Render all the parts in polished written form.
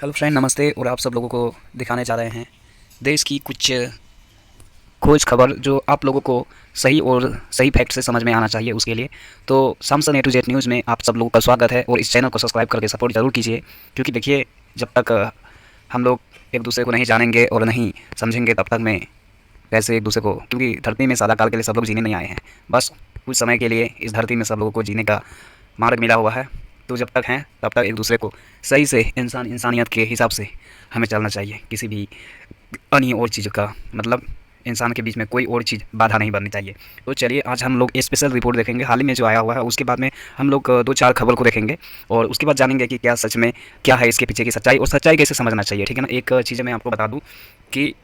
Hello friend, नमस्ते। और आप सब लोगों को दिखाने जा रहे हैं देश की कुछ खोज खबर जो आप लोगों को सही और सही फैक्ट से समझ में आना चाहिए। उसके लिए तो सैमसन ए टू जेड न्यूज़ में आप सब लोगों का स्वागत है और इस चैनल को सब्सक्राइब करके सपोर्ट ज़रूर कीजिए, क्योंकि देखिए, जब तक हम लोग एक दूसरे को नहीं जानेंगे और नहीं समझेंगे तब तक में कैसे एक दूसरे को, क्योंकि धरती में सदा काल के लिए सब लोग जीने नहीं आए हैं, बस कुछ समय के लिए इस धरती में सब लोगों को जीने का मार्ग मिला हुआ है। तो जब तक हैं तब तक एक दूसरे को सही से इंसानियत के हिसाब से हमें चलना चाहिए। किसी भी अन्य और चीज़ का मतलब इंसान के बीच में कोई और चीज़ बाधा नहीं बननी चाहिए। तो चलिए, आज हम लोग स्पेशल रिपोर्ट देखेंगे हाल ही में जो आया हुआ है। उसके बाद में हम लोग दो चार खबर को देखेंगे और उसके बाद जानेंगे कि क्या सच में क्या है इसके पीछे की सच्चाई और सच्चाई कैसे समझना चाहिए। ठीक है ना। एक चीज़ मैं आपको बता दूँ कि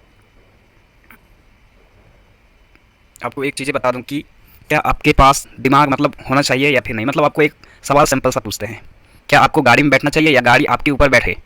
क्या आपके पास दिमाग मतलब होना चाहिए या फिर नहीं। मतलब आपको एक सवाल सिंपल सा पूछते हैं, क्या आपको गाड़ी में बैठना चाहिए या गाड़ी आपके ऊपर बैठे।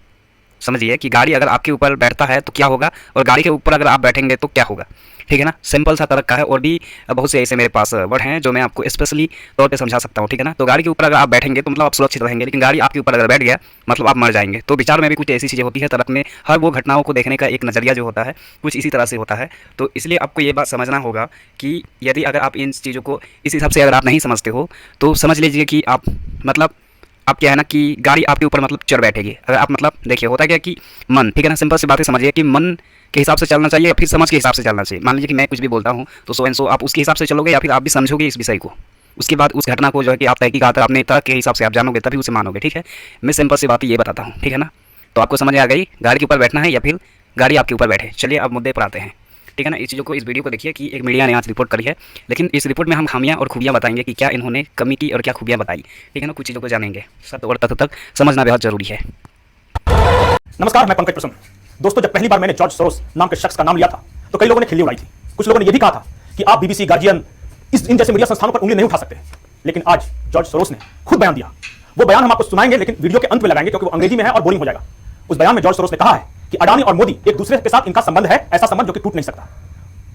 समझिए कि गाड़ी अगर आपके ऊपर बैठता है तो क्या होगा और गाड़ी के ऊपर अगर आप बैठेंगे तो क्या होगा। ठीक है ना। सिंपल सा तरीका है और भी बहुत से ऐसे मेरे पास वर्ड हैं जो मैं आपको स्पेशली तौर पे समझा सकता हूँ। ठीक है ना। तो गाड़ी के ऊपर अगर आप बैठेंगे तो मतलब आप सुरक्षित रहेंगे, लेकिन गाड़ी आपके ऊपर अगर बैठ गया मतलब आप मर जाएंगे। तो विचार में भी कुछ ऐसी चीज़ें होती है, तरफ में हर वो घटनाओं को देखने का एक नज़रिया जो होता है कुछ इसी तरह से होता है। तो इसलिए आपको ये बात समझना होगा कि यदि अगर आप इन चीज़ों को इस हिसाब से अगर आप नहीं समझते हो तो समझ लीजिए कि आप मतलब आप क्या है ना कि गाड़ी आपके ऊपर मतलब चढ़ बैठेगी। अगर आप मतलब देखिए होता क्या कि मन, ठीक है ना, सिंपल सी बातें समझिए कि मन के हिसाब से चलना चाहिए या फिर समझ के हिसाब से चलना चाहिए। मान लीजिए कि मैं कुछ भी बोलता हूँ तो सो एंड सो आप उसके हिसाब से चलोगे या फिर आप भी समझोगे इस विषय को। उसके बाद उस घटना को जो है कि आप तहकीकात अपने तरह के हिसाब से आप जानोगे तभी उसे मानोगे। ठीक है। मैं सिंपल सी बात ये बताता हूँ। ठीक है ना। तो आपको समझ आ गई गाड़ी के ऊपर बैठना है या फिर गाड़ी आपके ऊपर बैठे। चलिए अब मुद्दे पर आते हैं। ठीक है ना। इस चीज़ों को, इस वीडियो को देखिए कि एक मीडिया ने आज रिपोर्ट करी है, लेकिन इस रिपोर्ट में हम खामियां और खूबियां बताएंगे कि क्या इन्होंने कमी की और क्या खूबियां बताई। ठीक है ना। कुछ चीज़ों को जानेंगे, सत्य और तथ्य तक समझना बेहद जरूरी है। नमस्कार, मैं पंकज प्रसन्न। दोस्तों, जब पहली बार मैंने जॉर्ज सोरोस नाम के शख्स का नाम लिया था तो कई लोगों ने खिल्ली उड़ाई थी। कुछ लोगों ने यह भी कहा था कि आप बीबीसी, गार्जियन इन जैसे मीडिया संस्थानों पर उंगली नहीं उठा सकते। लेकिन आज जॉर्ज सोरोस ने खुद बयान दिया। वो बयान हम आपको सुनाएंगे, लेकिन वीडियो के अंत में लगाएंगे क्योंकि वो अंग्रेजी में है और बोरिंग हो जाएगा। उस बयान में जॉर्ज सोरोस ने कहा है कि अडानी और मोदी एक दूसरे के साथ इनका संबंध है, ऐसा संबंध जो कि टूट नहीं सकता।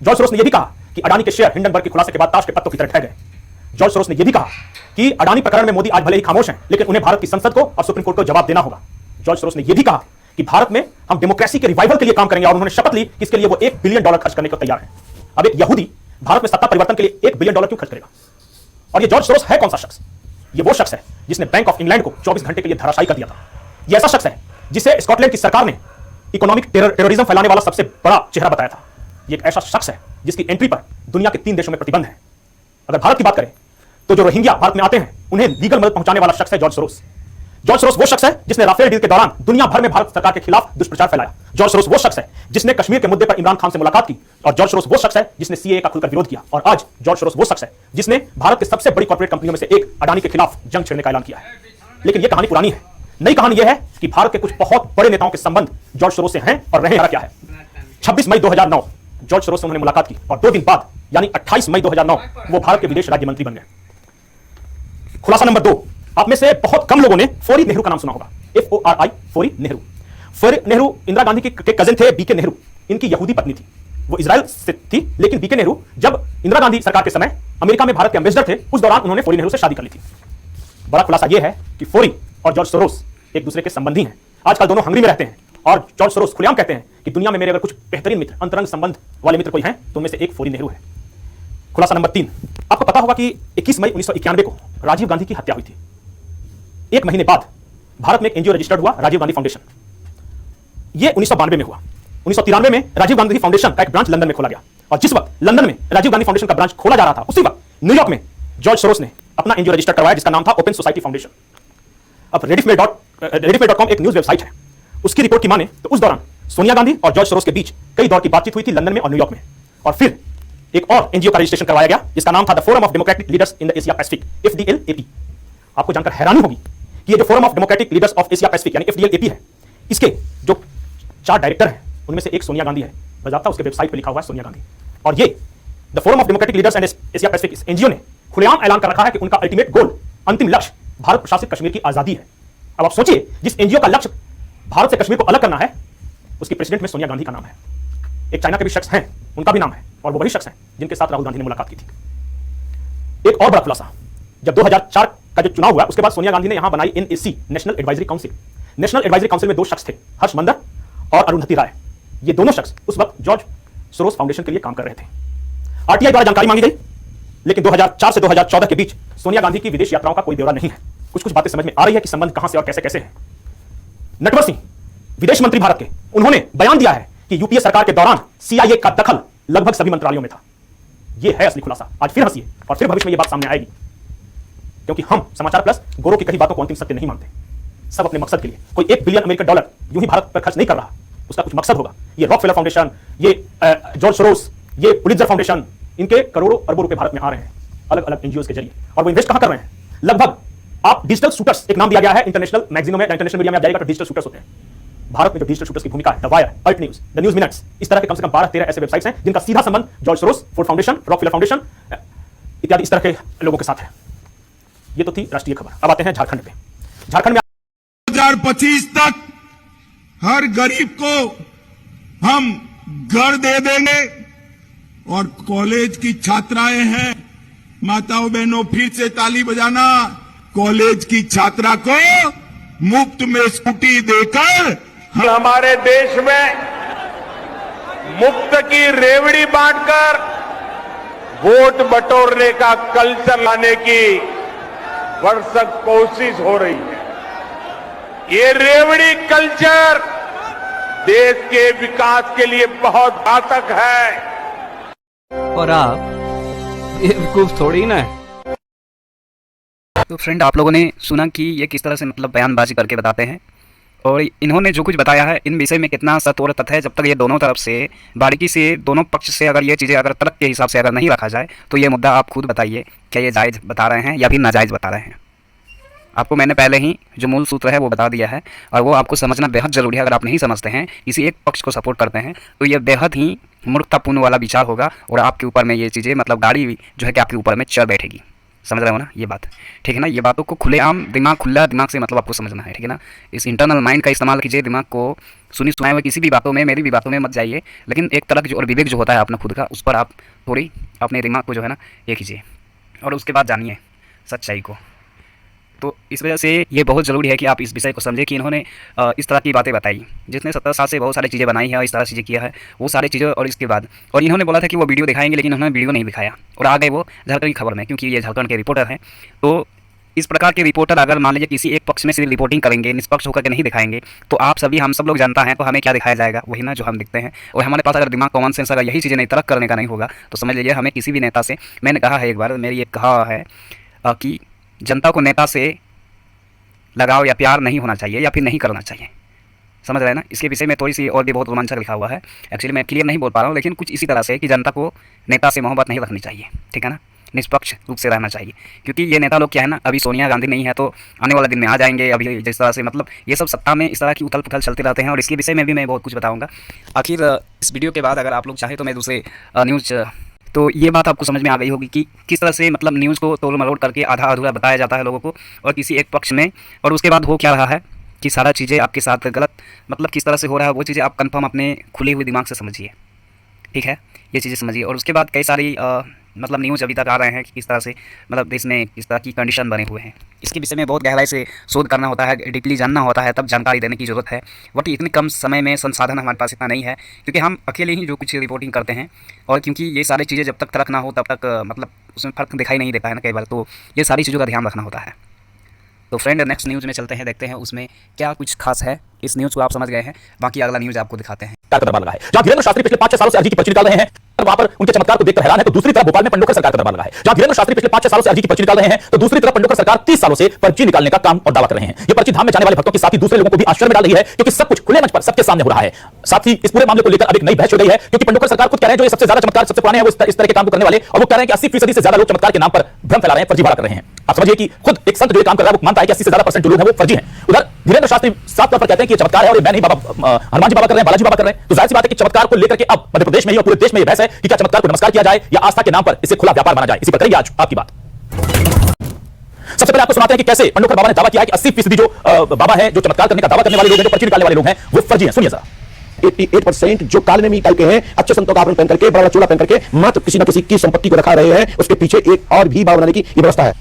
जॉर्ज सोरोस ने यह भी कहा कि अडानी के शेयर हिंडनबर्ग के खुलासे के बाद ताश के पत्तों की तरह ठहर गए। जॉर्ज सोरोस ने यह भी कहा कि अडानी प्रकरण में मोदी आज भले ही खामोश हैं, लेकिन उन्हें भारत की संसद को और सुप्रीम कोर्ट को जवाब देना होगा। जॉर्ज सोरोस ने यह भी कहा कि भारत में हम डेमोक्रेसी के रिवाइवल के लिए काम करेंगे और उन्होंने शपथ ली कि इसके लिए वो $1 बिलियन खर्च करने को तैयार है। अब एक यहूदी भारत में सत्ता परिवर्तन के लिए $1 बिलियन क्यों खर्च करेगा? और ये जॉर्ज सोरोस है कौन सा शख्स? ये वो शख्स है जिसने बैंक ऑफ इंग्लैंड को 24 घंटे के लिए धराशायी कर दिया था। ये ऐसा शख्स है जिसे स्कॉटलैंड की सरकार ने इकोनॉमिक टेररिज्म फैलाने वाला सबसे बड़ा चेहरा बताया था। ये एक ऐसा शख्स है जिसकी एंट्री पर दुनिया के 3 देशों में प्रतिबंध है। अगर भारत की बात करें तो जो रोहिंग्या भारत में आते हैं उन्हें लीगल मदद पहुंचाने वाला शख्स है जॉर्ज सोरोस। जॉर्ज सोरोस वो शख्स है जिसने राफेल डील के दौरान दुनिया भर में भारत सरकार के खिलाफ दुष्प्रचार फैलाया। जॉर्ज सोरोस वो शख्स है जिसने कश्मीर के मुद्दे पर इमरान खान से मुलाकात की। और जॉर्ज सोरोस वो शख्स है जिसने सीएए का खुलकर विरोध किया। और आज जॉर्ज सोरोस वो शख्स है जिसने भारत के सबसे बड़ी कॉर्पोरेट कंपनियों में से एक अडानी के खिलाफ जंग छेड़ने का ऐलान किया है। लेकिन यह कहानी पुरानी है। नई कहानी यह है कि भारत के कुछ बहुत बड़े नेताओं के संबंध जॉर्ज सोरोस से हैं और रहे। क्या है? 26 मई 2009 जॉर्ज सोरोस से उन्होंने मुलाकात की और 2 दिन बाद यानी 28 मई 2009 वो भारत के विदेश राज्य मंत्री बन गए। खुलासा नंबर 2, आप में से बहुत कम लोगों ने फौरी नेहरू का नाम सुना होगा। FORI, फौरी नेहरू। फौरी नेहरू इंदिरा गांधी के कजिन थे, बीके नेहरू। इनकी यहूदी पत्नी थी, वो इजराइल से थी, लेकिन बीके नेहरू जब इंदिरा गांधी सरकार के समय अमेरिका में भारत के एम्बेसडर थे, उस दौरान उन्होंने फौरी नेहरू से शादी कर ली थी। बड़ा खुलासा यह है कि फौरी और जॉर्ज सोरोस एक दूसरे के संबंधी हैं। आजकल दोनों हंगरी में रहते हैं और जॉर्ज सोरोस खुलेआम कहते हैं कि दुनिया में मेरे अगर कुछ बेहतरीन मित्र, अंतरंग संबंध वाले मित्र कोई हैं तो उनमें से एक फौरी नेहरू है। खुलासा नंबर 3, आपको पता होगा कि 21 मई 1991 को राजीव गांधी की हत्या हुई थी। 1 महीने बाद भारत में एक एनजीओ रजिस्टर्ड हुआ, राजीव गांधी फाउंडेशन। यह 1992 में हुआ। 1993 में राजीव गांधी फाउंडेशन का एक ब्रांच लंदन में खोला गया और जिस वक्त लंदन में राजीव गांधी फाउंडेशन का ब्रांच खोला जा रहा था, उसी वक्त न्यूयॉर्क में जॉर्ज सोरोस ने अपना एनजीओ रजिस्टर करवाया जिसका नाम था ओपन सोसाइटी फाउंडेशन। अब रेडिफमेल.com एक न्यूज वेबसाइट है, उसकी रिपोर्ट की माने तो उस दौरान सोनिया गांधी और जॉर्ज सोरोस के बीच कई दौर की बातचीत हुई थी लंदन में और न्यूयॉर्क में। और फिर एक और एनजीओ का रजिस्ट्रेशन करवाया गया जिसका नाम था the forum of democratic leaders in the Asia Pacific, FDLAP। आपको जानकर हैरानी होगी कि ये जो forum of democratic leaders of Asia Pacific यानी FDLAP है, इसके जो 4 डायरेक्टर हैं उनमें से एक सोनिया गांधी है। बजाता उसके वेबसाइट पे लिखा हुआ है सोनिया गांधी। और ये the forum of democratic leaders and Asia Pacific, इस एनजीओ ने खुलेआम ऐलान कर रखा है कि उनका अल्टीमेट गोल, अंतिम लक्ष्य भारत प्रशासित कश्मीर की आजादी है। अब आप सोचिए, जिस एनजीओ का लक्ष्य भारत से कश्मीर को अलग करना है, उसकी प्रेसिडेंट में सोनिया गांधी का नाम है। एक चाइना के भी शख्स हैं, उनका भी नाम है, और वो वही शख्स हैं जिनके साथ राहुल गांधी ने मुलाकात की थी। एक और बड़ा खुलासा, जब 2004 का जो चुनाव हुआ उसके बाद सोनिया गांधी ने यहां बनाई NAC, national advisory council, national advisory council में दो शख्स थे, हर्ष मंदर और अरुंधति राय। ये दोनों शख्स उस वक्त जॉर्ज सोरोस फाउंडेशन के लिए काम कर रहे थे। आरटीआई द्वारा जानकारी मांगी गई, लेकिन 2004 से 2014 के बीच सोनिया गांधी की विदेश यात्राओं का कोई ब्यौरा नहीं है। कुछ कुछ बातें समझ में आ रही है कि संबंध कहां से और कैसे कैसे है। नटवर सिंह, विदेश मंत्री भारत के, उन्होंने बयान दिया है कि यूपीए सरकार के दौरान सीआईए का दखल लगभग सभी मंत्रालयों में था। यह है असली खुलासा। आज फिर हंसिए और फिर भविष्य में यह बात सामने आएगी, क्योंकि हम समाचार प्लस गोरों की कही बातों को अंतिम सत्य नहीं मानते। सब अपने मकसद के लिए, कोई $1 बिलियन अमेरिकन डॉलर यूं ही भारत पर खर्च नहीं कर रहा, उसका कुछ मकसद होगा। ये रॉकफेलर फाउंडेशन, ये जॉर्ज सोरोस, ये पुलित्जर फाउंडेशन, इनके करोड़ों अरबों रुपए भारत में आ रहे हैं अलग अलग एनजीओज के जरिए। और वो इन्वेस्ट कहां कर रहे हैं? लगभग, आप डिजिटल शूटर्स एक नाम दिया गया है इंटरनेशनल मैगजीनों में, इंटरनेशनल मीडिया में आप जाएगा तो डिजिटल शूटर्स होते हैं। भारत में जो डिजिटल शूटर्स की भूमिका है, the Wire, Alt News, the News Minutes, इस तरह के कम से कम 12-13 ऐसे वेबसाइट्स हैं जिनका सीधा संबंध George Soros, Ford foundation, Rockefeller foundation इत्यादि इस तरह के लोगों के साथ है। ये तो थी राष्ट्रीय खबर। अब आते हैं झारखंड पे। झारखंड में 2025 तक हर गरीब को हम घर दे देंगे। और कॉलेज की छात्राएं हैं, माताओं बहनों फिर से ताली बजाना। कॉलेज की छात्रा को मुफ्त में स्कूटी देकर हमारे देश में मुफ्त की रेवड़ी बांटकर वोट बटोरने का कल्चर लाने की भरसक कोशिश हो रही है। ये रेवड़ी कल्चर देश के विकास के लिए बहुत घातक है। और आप बेवकूफ थोड़ी ना है। तो फ्रेंड, आप लोगों ने सुना कि ये किस तरह से मतलब बयानबाजी करके बताते हैं, और इन्होंने जो कुछ बताया है इन विषय में कितना सत्य और तथ्य है, जब तक ये दोनों तरफ से बारीकी से दोनों पक्ष से अगर ये चीज़ें अगर तर्क के हिसाब से अगर नहीं रखा जाए तो ये मुद्दा आप खुद बताइए, क्या ये जायज़ बता रहे हैं या फिर नाजायज़ बता रहे हैं। आपको मैंने पहले ही जो मूल सूत्र है वो बता दिया है, और वो आपको समझना बेहद ज़रूरी है। अगर आप नहीं समझते हैं, किसी एक पक्ष को सपोर्ट करते हैं, तो ये बेहद ही मूर्खतापूर्ण वाला विचार होगा, और आपके ऊपर में ये चीज़ें मतलब गाड़ी जो है कि आपके ऊपर में चढ़ बैठेगी। समझ रहे हो ना ये बात? ठीक है ना? ये बातों को खुलेआम दिमाग, खुला दिमाग से मतलब आपको समझना है, ठीक है ना? इस इंटरनल माइंड का इस्तेमाल कीजिए। दिमाग को सुनी सुनाए हुए किसी भी बातों में, मेरी भी बातों में मत जाइए, लेकिन एक तरह जो और विवेक जो होता है अपना खुद का, उस पर आप थोड़ी अपने दिमाग को जो है ना ये कीजिए, और उसके बाद जानिए सच्चाई को। तो इस वजह से ये बहुत ज़रूरी है कि आप इस विषय को समझें कि इन्होंने इस तरह की बातें बताई, जिसने 17 साल से बहुत सारी चीज़ें बनाई है और इस तरह चीज़ें किया है, वो सारी चीज़ें। और इसके बाद और इन्होंने बोला था कि वो वीडियो दिखाएंगे, लेकिन उन्होंने वीडियो नहीं दिखाया और आ गए वो झारखंड की खबर में, क्योंकि ये झारखंड के रिपोर्टर हैं। तो इस प्रकार के रिपोर्टर अगर मान लीजिए किसी एक पक्ष में सिर्फ रिपोर्टिंग करेंगे, निष्पक्ष होकर के नहीं दिखाएंगे, तो आप सभी हम सब लोग जनता हैं, तो हमें क्या दिखाया जाएगा? वही ना जो हम दिखते हैं। और हमारे पास अगर दिमाग, कॉमन सेंस अगर यही चीज़ें नहीं तर्क करने का नहीं होगा, तो समझ लीजिए हमें किसी भी नेता से, मैंने कहा है एक बार, मेरी एक कहा है कि जनता को नेता से लगाव या प्यार नहीं होना चाहिए या फिर नहीं करना चाहिए। समझ रहे हैं ना? इसके विषय में थोड़ी सी और भी बहुत रोमांचक लिखा हुआ है। एक्चुअली मैं क्लियर नहीं बोल पा रहा हूँ, लेकिन कुछ इसी तरह से कि जनता को नेता से मोहब्बत नहीं रखनी चाहिए, ठीक है ना? निष्पक्ष रूप से रहना चाहिए, क्योंकि ये नेता लोग क्या है ना, अभी सोनिया गांधी नहीं है तो आने वाला दिन में आ जाएंगे। अभी जिस तरह से मतलब ये सब सत्ता में इस तरह की उथल पुथल चलते रहते हैं, और इसके विषय में भी मैं बहुत कुछ बताऊँगा। आखिर इस वीडियो के बाद अगर आप लोग चाहें तो मैं दूसरे न्यूज़, तो ये बात आपको समझ में आ गई होगी कि किस तरह से मतलब न्यूज़ को तोड़ मरोड़ करके आधा अधूरा बताया जाता है लोगों को, और किसी एक पक्ष में, और उसके बाद हो क्या रहा है कि सारा चीज़ें आपके साथ गलत मतलब किस तरह से हो रहा है, वो चीज़ें आप कंफर्म अपने खुले हुए दिमाग से समझिए, ठीक है? ये चीज़ें समझिए। और उसके बाद कई सारी मतलब न्यूज़ अभी तक आ रहे हैं कि किस तरह से मतलब देश में किस तरह की कंडीशन बने हुए हैं। इसके विषय में बहुत गहराई से शोध करना होता है, डीपली जानना होता है, तब जानकारी देने की ज़रूरत है। बट इतनी कम समय में संसाधन हमारे पास इतना नहीं है, क्योंकि हम अकेले ही जो कुछ रिपोर्टिंग करते हैं, और क्योंकि ये सारी चीज़ें जब तक तर्क ना हो तब तक मतलब उसमें फ़र्क दिखाई नहीं देता है ना कई बार, तो ये सारी चीज़ों का ध्यान रखना होता है। तो फ्रेंड, नेक्स्ट न्यूज़ में चलते हैं, देखते हैं उसमें क्या कुछ खास है। इस न्यूज़ को आप समझ गए हैं, बाकी अगला न्यूज़ आपको दिखाते हैं। का दरबार लगा है, जहां धीरेन्द्र शास्त्री पिछले 5-6 सालों से अर्जी की पर्ची निकाल रहे हैं, वहां पर उनके चमत्कार को देखकर हैरान है, तो दूसरी तरफ भोपाल में पंडोकर सरकार का दरबार लगा है। जहां धीरेन्द्र शास्त्री पिछले 5-6 सालों से अर्जी की पर्ची निकाल रहे हैं, तो दूसरी तरफ पंडोकर सरकार 30 सालों से पर्ची निकालने का काम और दावा कर रहे हैं। ये पर्ची धाम में जाने वाले भक्तों के साथ ही दूसरे लोगों को भी आश्चर्य में डाल रही है, क्योंकि सब कुछ खुले मंच पर सबके सामने हो रहा है। साथ ही इस पूरे मामले को लेकर अब एक नई बहस हो गई है, क्योंकि पंडोकर सरकार खुद कह रहे हैं जो ये सबसे ज्यादा चमत्कार, सबसे पुराने हैं वो इस तरह के काम को करने वाले, और वो कह रहे हैं कि 80% से ज्यादा लोग चमत्कार के नाम पर भ्रम फैला रहे हैं, फर्जीवाड़ा कर रहे हैं। आप समझिए कि खुद एक संत जो ये काम कर रहा है वो मानता है कि 80 से ज्यादा % जो लोग हैं वो फर्जी हैं। उधर धीरेन्द्र शास्त्री साफ तौर पर कहते हैं कि ये चमत्कार है, और मैं नहीं, बाबा हनुमान जी बाबा कर रहे हैं, बालाजी बाबा कर रहे हैं। तो जाहिर सी बात है कि चमत्कार को लेकर के अब मध्य प्रदेश में ही और पूरे देश में ये बहस है कि क्या चमत्कार को नमस्कार किया जाए या आस्था के नाम पर इसे खुला व्यापार माना जाए। इसी पर करेंगे आज आपकी बात। सबसे पहले आपको सुनाते हैं कि कैसे पंडोकर बाबा ने दावा किया है कि 80% जो बाबा है, जो चमत्कार करने का दावा करने वाले लोग हैं, जो पर्ची निकालने वाले लोग हैं, वो फर्जी हैं। सुनिए जरा। 88% जो काले में टाइप के हैं, अच्छे संतों का आभरण पहन करके, बड़ा चोला पहन करके, मात्र किसी न किसी की संपत्ति को रखा रहे हैं, उसके पीछे एक और भी बाबा बनाने की व्यवस्था है।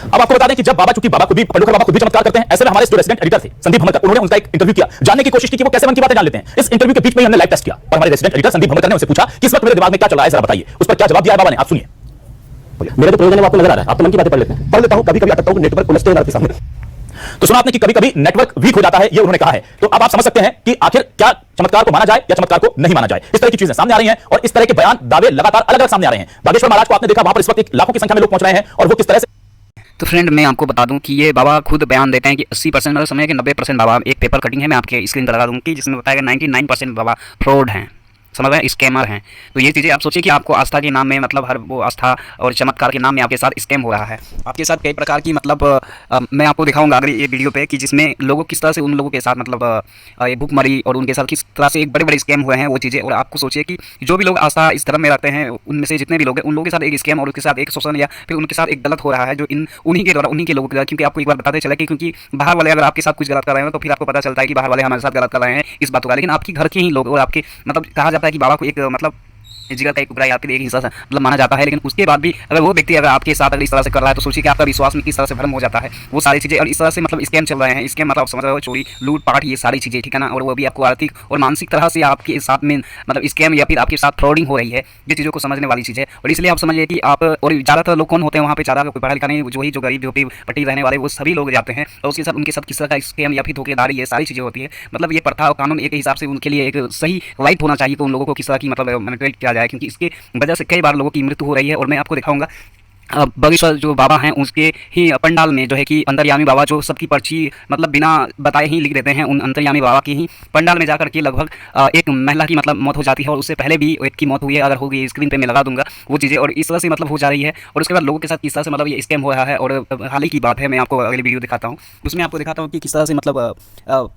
अब आपको बता दें कि जब बाबा चूंकि बाबा खुद भी पंडोकर बाबा खुद भी चमत्कार करते हैं, ऐसे में हमारे जो रेजिडेंट एडिटर थे संदीप भमरकर, उन्होंने उनका एक इंटरव्यू किया, जानने की कोशिश की कि वो कैसे मन की बातें जान लेते हैं। इस इंटरव्यू के बीच में हमने लाइव टेस्ट किया और हमारे रेजिडेंट एडिटर संदीप भमरकर ने उनसे पूछा कि इस वक्त मेरे दिमाग में क्या चल रहा है, जरा बताइए। उस पर क्या जवाब दिया है बाबा ने, आप सुनिए। मेरा तो प्रयोजन आपको नजर आ रहा है, आप तो मन की बातें पढ़ लेते हैं। पढ़ लेता हूं, कभी कभी अटकता हूं, नेटवर्क उलझते हैं आपके सामने। तो सुना आपने कि कभी कभी नेटवर्क वीक हो जाता है, ये उन्होंने कहा है। तो अब आप समझ सकते हैं कि आखिर क्या चमत्कार को माना जाए या चमत्कार को नहीं माना जाए। इस तरह की चीजें सामने आ रही हैं और इस तरह के बयान, दावे लगातार अलग अलग सामने आ रहे हैं। बागेश्वर महाराज को आपने देखा, वहां पर इस वक्त लाखों की संख्या में लोग पहुंच रहे हैं और वो किस तरह से। तो फ्रेंड मैं आपको बता दूं कि ये बाबा खुद बयान देते हैं कि 80% मतलब समझिए कि 90% बाबा, एक पेपर कटिंग है मैं आपके स्क्रीन पर लगा दूंगी जिसमें बताया गया 99% बाबा फ्रॉड हैं, समझ रहे हैं, स्कैमर हैं। तो ये चीज़ें आप सोचिए कि आपको आस्था के नाम में मतलब हर वो आस्था और चमत्कार के नाम में आपके साथ स्कैम हो रहा है। आपके साथ कई प्रकार की मतलब मैं आपको दिखाऊंगा अगर ये वीडियो पे कि जिसमें लोगों किस तरह से उन लोगों के साथ मतलब ये भूखमरी और उनके साथ किस तरह से एक बड़े बड़े स्कैम हुए हैं वो चीज़ें। और आपको सोचिए कि जो भी लोग आस्था इस धर्म में रखते हैं उनमें से जितने भी लोग हैं उन लोगों के साथ एक स्कैम और उनके साथ एक शोषण या फिर उनके साथ एक गलत हो रहा है जो उन्हीं के द्वारा, उन्हीं के लोगों के द्वारा। क्योंकि आपको एक बार बताते चला कि क्योंकि बाहर वाले अगर आपके साथ कुछ गलत कर रहे हैं तो फिर आपको पता चलता है कि बाहर वाले हमारे साथ गलत कर रहे हैं इस बात का, लेकिन आपके घर के ही लोग और आपके मतलब कहा जाता है कि बाबा को एक मतलब जिगर का एक टुकड़ा आपके एक हिस्सा मतलब माना जाता है। लेकिन उसके बाद भी अगर वो व्यक्ति अगर आपके साथ अगर इस तरह से कर रहा है तो सोचिए कि आपका विश्वास में किस तरह से भ्रम हो जाता है वो सारी चीज़ें। और इस तरह से मतलब स्कैम चल रहे हैं, स्कैम मतलब समझ रहे हो, चोरी लूट पाट ये सारी चीज़ें, ठीक है ना। और वो भी आपको आर्थिक और मानसिक तरह से आपके साथ में मतलब स्कैम या फिर आपके साथ फ्रॉडिंग हो रही है, ये चीज़ों को समझने वाली चीज़ है। और इसलिए आप समझिए कि आप और ज़्यादातर लोग कौन होते हैं वहाँ पे, ज़्यादा कोई पढ़ा लिखा नहीं, जो ही जो गरीब झोपड़ी पट्टी रहने वाले वो सभी लोग जाते हैं और उसके साथ उनके साथ किस तरह का स्कैम या फिर धोखेधारी ये सारी चीज़ें होती है। मतलब ये प्रथा और कानून एक हिसाब से उनके लिए एक सही राइट होना चाहिए कि उन लोगों को किस तरह की मतलब मैनिपुलेट किया जाए, क्योंकि इसके वजह से कई बार लोगों की मृत्यु हो रही है। और मैं आपको दिखाऊंगा बागेश्वर जो बाबा हैं उसके ही पंडाल में जो है कि अंतर्यामी बाबा जो सबकी पर्ची मतलब बिना बताए ही लिख देते हैं, उन अंतर्यामी बाबा के ही पंडाल में जाकर के लगभग एक महिला की मतलब मौत हो जाती है और उससे पहले भी एक की मौत हुई है, अगर होगी स्क्रीन पे मैं लगा दूंगा वो चीज़ें। और इस तरह से मतलब हो जा रही है और उसके बाद लोगों के साथ किस तरह से मतलब ये स्कैम हो रहा है। और हाल ही की बात है, मैं आपको अगली वीडियो दिखाता हूँ, उसमें आपको दिखाता हूँ कि किस तरह से मतलब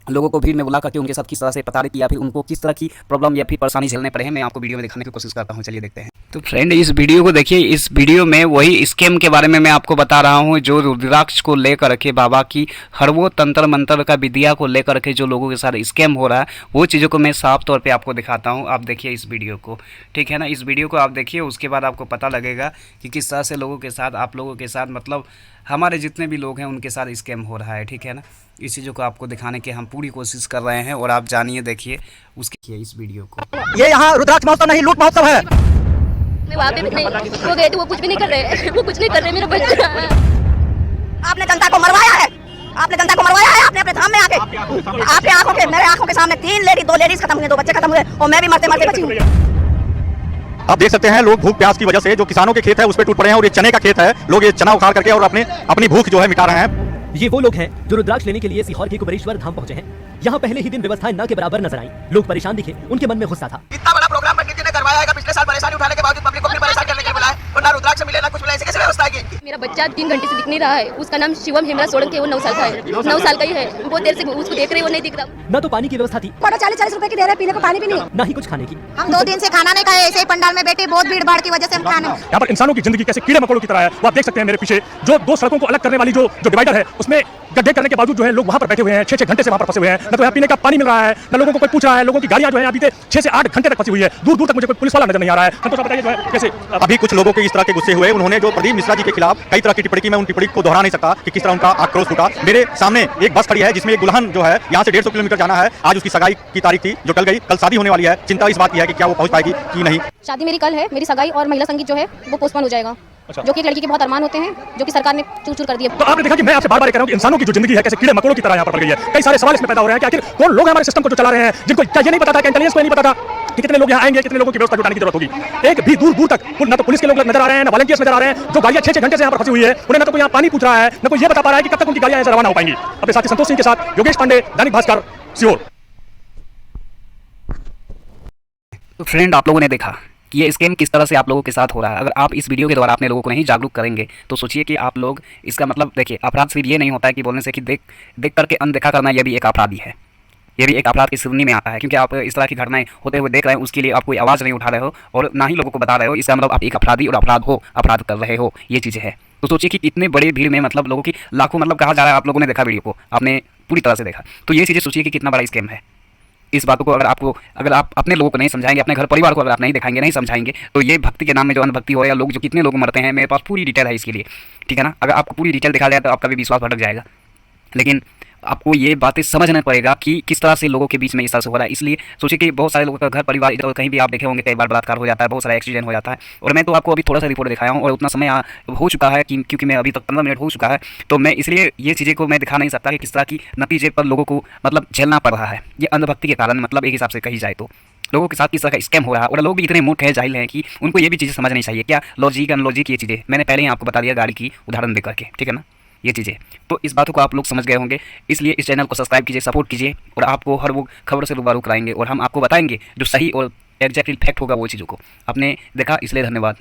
लोगों को भीड़ में बुला करके उनके साथ किस तरह से प्रताड़ित या फिर उनको किस तरह की प्रॉब्लम या फिर परेशानी झेलने पड़े हैं, मैं आपको वीडियो में दिखाने की कोशिश करता हूं। चलिए देखते हैं। तो फ्रेंड इस वीडियो को देखिए, इस वीडियो में वही स्कैम के बारे में मैं आपको बता रहा हूं जो रुद्राक्ष को लेकर के बाबा की हर वो तंत्र मंत्र का विद्या को लेकर के जो लोगों के साथ स्कैम हो रहा है वो चीज़ों को मैं साफ तौर पर आपको दिखाता हूँ। आप देखिए इस वीडियो को, ठीक है ना। इस वीडियो को आप देखिए, उसके बाद आपको पता लगेगा कि किस तरह से लोगों के साथ, आप लोगों के साथ मतलब हमारे जितने भी लोग हैं उनके साथ स्कैम हो रहा है, ठीक है ना। इस चीज़ों को आपको दिखाने की हम पूरी कोशिश कर रहे हैं और आप जानिए, देखिए उसके इस वीडियो को। ये यहाँ रुद्राक्ष महोत्सव नहीं, लूट महोत्सव है। मैं वहाँ पे भी नहीं, वो गए थे, वो कुछ भी नहीं कर रहे, वो कुछ नहीं कर रहे मेरा बच्चा। आपने जनता को मरवाया है, आपने जनता को मरवाया है, आपने अपने धाम में आके आपके आंखों के, मेरे आंखों के सामने दो लेडीज खत्म हुए, 2 बच्चे खत्म हुए और मैं भी मरते मरते बची हूँ। आप देख सकते हैं लोग भूख प्यास की वजह से जो किसानों के खेत है उस पर टूट पड़े हैं और ये चने का खेत है, लोग ये चना उखाड़ करके और अपनी भूख जो है मिटा रहे हैं। ये वो लोग हैं जो रुद्राक्ष लेने के लिए सीहोर के कुबेरेश्वर धाम पहुंचे हैं। यहाँ पहले ही दिन व्यवस्थाएं न के बराबर नजर आई, लोग परेशान दिखे, उनके मन में गुस्सा था। इतना बड़ा प्रोग्राम पंडित जी ने करवाया है, पिछले साल परेशानी उठाने के बावजूद पब्लिक को भी परेशान करने के लिए बुलाया और ना रुद्राक्ष मिले ना कुछ मिले, ऐसे कैसे व्यवस्था है? मेरा बच्चा 3 घंटे से दिख नहीं रहा है, उसका नाम शिवम हेमरा सोलंकी, वो 9 साल का है, 9 साल का ही है, बहुत देर से उसको देख रहे, वो नहीं दिख रहा। न तो पानी की व्यवस्था थी, 40-40 रुपए की दे रहे हैं, पीने को पानी भी नहीं, न ही कुछ खाने की। हम 2 दिन से खाना नहीं खाए, ऐसे ही पंडाल में बैठे, बहुत भीड़ भाड़ की वजह से हम खाने। यहाँ पर इंसानों की जिंदगी कैसे कीड़े मकोड़ों की तरह है, वो आप देख सकते हैं मेरे पीछे जो 2 सड़कों को अलग करने वाली जो डिवाइडर है उसमें गड्ढे करने के बावजूद जो है लोग वहाँ पर बैठे हुए हैं, 6-6 घंटे से वहाँ पर फंसे हुए हैं, न तो यहाँ पीने का पानी मिल रहा है, न लोगों को कोई पूछ रहा है। लोगों की गाड़ियाँ जो है अभी 6 से 8 घंटे तक फंसी हुई है, दूर दूर तक मुझे कोई पुलिस वाला नजर नहीं आ रहा है। तो बताइए जो है कैसे अभी कुछ लोगों के इस तरह के गुस्से हुए, उन्होंने जो प्रदीप मिश्रा जी के खिलाफ कई तरह की टिप्पणी की, मैं उन टिप्पणी को दोहरा नहीं सकता कि किस तरह उनका आक्रोश उठा। मेरे सामने एक बस खड़ी है जिसमें एक दुल्हन जो है यहाँ से 150 किलोमीटर जाना है, आज उसकी सगाई की तारीख थी जो टल गई, कल शादी होने वाली है। चिंता इस बात की है कि क्या वो पहुंच पाएगी कि नहीं। शादी मेरी कल है, मेरी सगाई और महिला संगीत जो है वो पोस्टपोन हो जाएगा, जो कि एक लड़की के बहुत अरमान होते हैं, जो कि सरकार ने चूर चूर कर दिया। तो आपने देखा कि मैं आपसे बार बार कह रहा हूं कि इंसानों की जो जिंदगी है कैसे कीड़े मकोड़ों की तरह यहाँ पर पड़ गई है। कई सारे सवाल इसमें पैदा हो रहे हैं कि आखिर कौन लोग हमारे सिस्टम को जो चला रहे हैं, जिनको क्या ये नहीं पता था, कि इंटेलिजेंस को नहीं पता था कि कितने लोग यहाँ आएंगे, कितने लोगों की व्यवस्था जुटाने की जरूरत होगी। एक भी दूर दूर तक न तो पुलिस के लोग नजर आ रहे हैं, न वॉलंटियर्स नजर आ रहे हैं, जो गाड़ियां 6-6 घंटे से यहाँ पर फंसी हुई है, उन्हें न तो कोई यहाँ पानी पूछ रहा है, न कोई ये बता पा रहा है कि कब तक उनकी गाड़ियां यहाँ रवाना हो पाएंगी। अपने साथी संतोष सिंह के साथ योगेश पांडे, दैनिक भास्कर, सीहोर। तो फ्रेंड आप लोगों ने देखा कि ये स्कैम किस तरह से आप लोगों के साथ हो रहा है। अगर आप इस वीडियो के द्वारा अपने लोगों को नहीं जागरूक करेंगे तो सोचिए कि आप लोग इसका मतलब देखिए, अपराध सिर्फ ये नहीं होता है कि बोलने से कि देख करके अनदेखा करना, यह भी एक अपराध ही है, ये भी एक अपराध की श्रेणी में आता है। क्योंकि आप इस तरह की घटनाएं होते हुए देख रहे हैं, उसके लिए आप कोई आवाज़ नहीं उठा रहे हो और ना ही लोगों को बता रहे हो, इसका मतलब आप एक अपराधी और अपराध कर रहे हो, ये चीज़ें हैं। तो सोचिए कि इतने बड़े भीड़ में मतलब लोगों की लाखों मतलब कहा जा रहा है, आप लोगों ने देखा वीडियो को, आपने पूरी तरह से देखा, तो ये चीज़ें सोचिए कि कितना बड़ा स्कैम है। इस बातों को अगर आप अपने लोगों को नहीं समझाएंगे, अपने घर परिवार को अगर आप नहीं दिखाएंगे, नहीं समझाएंगे, तो ये भक्ति के नाम में जो अंधभक्ति हो या लोग जो कितने लोग मरते हैं, मेरे पास पूरी डिटेल है इसके लिए, ठीक है ना। अगर आपको पूरी डिटेल दिखा जाए तो आपका भी विश्वास भटक जाएगा। लेकिन आपको ये बातें समझना पड़ेगा कि किस तरह से लोगों के बीच में इस तरह से हो रहा है। इसलिए सोचिए कि बहुत सारे लोगों का घर परिवार इधर कहीं भी आप देखे होंगे, कई बार बलात्कार हो जाता है, बहुत सारा एक्सीडेंट हो जाता है। और मैं तो आपको अभी थोड़ा सा रिपोर्ट दिखाया हूँ और उतना समय हो चुका है कि क्योंकि मैं अभी तक 15 मिनट हो चुका है, तो मैं इसलिए ये चीज़ें को मैं दिखा नहीं सकता कि किस तरह की नतीजे पर लोगों को मतलब झेलना पड़ रहा है ये अंधभक्ति के कारण। मतलब एक हिसाब से कही जाए तो लोगों के साथ किस तरह का स्कैम हो रहा है। और लोग भी इतने मूर्ख है, जाहिल हैं कि उनको ये भी चीज़ें समझनी चाहिए। क्या लॉजिक अनलॉजिक ये चीज़ें मैंने पहले ही आपको बता दिया गाड़ी की उदाहरण देकर के, ठीक है ना, ये चीज़ें। तो इस बातों को आप लोग समझ गए होंगे। इसलिए इस चैनल को सब्सक्राइब कीजिए, सपोर्ट कीजिए और आपको हर वो खबर से रूबरू कराएंगे और हम आपको बताएंगे जो सही और एग्जैक्टली फैक्ट होगा वो चीज़ों को। आपने देखा, इसलिए धन्यवाद।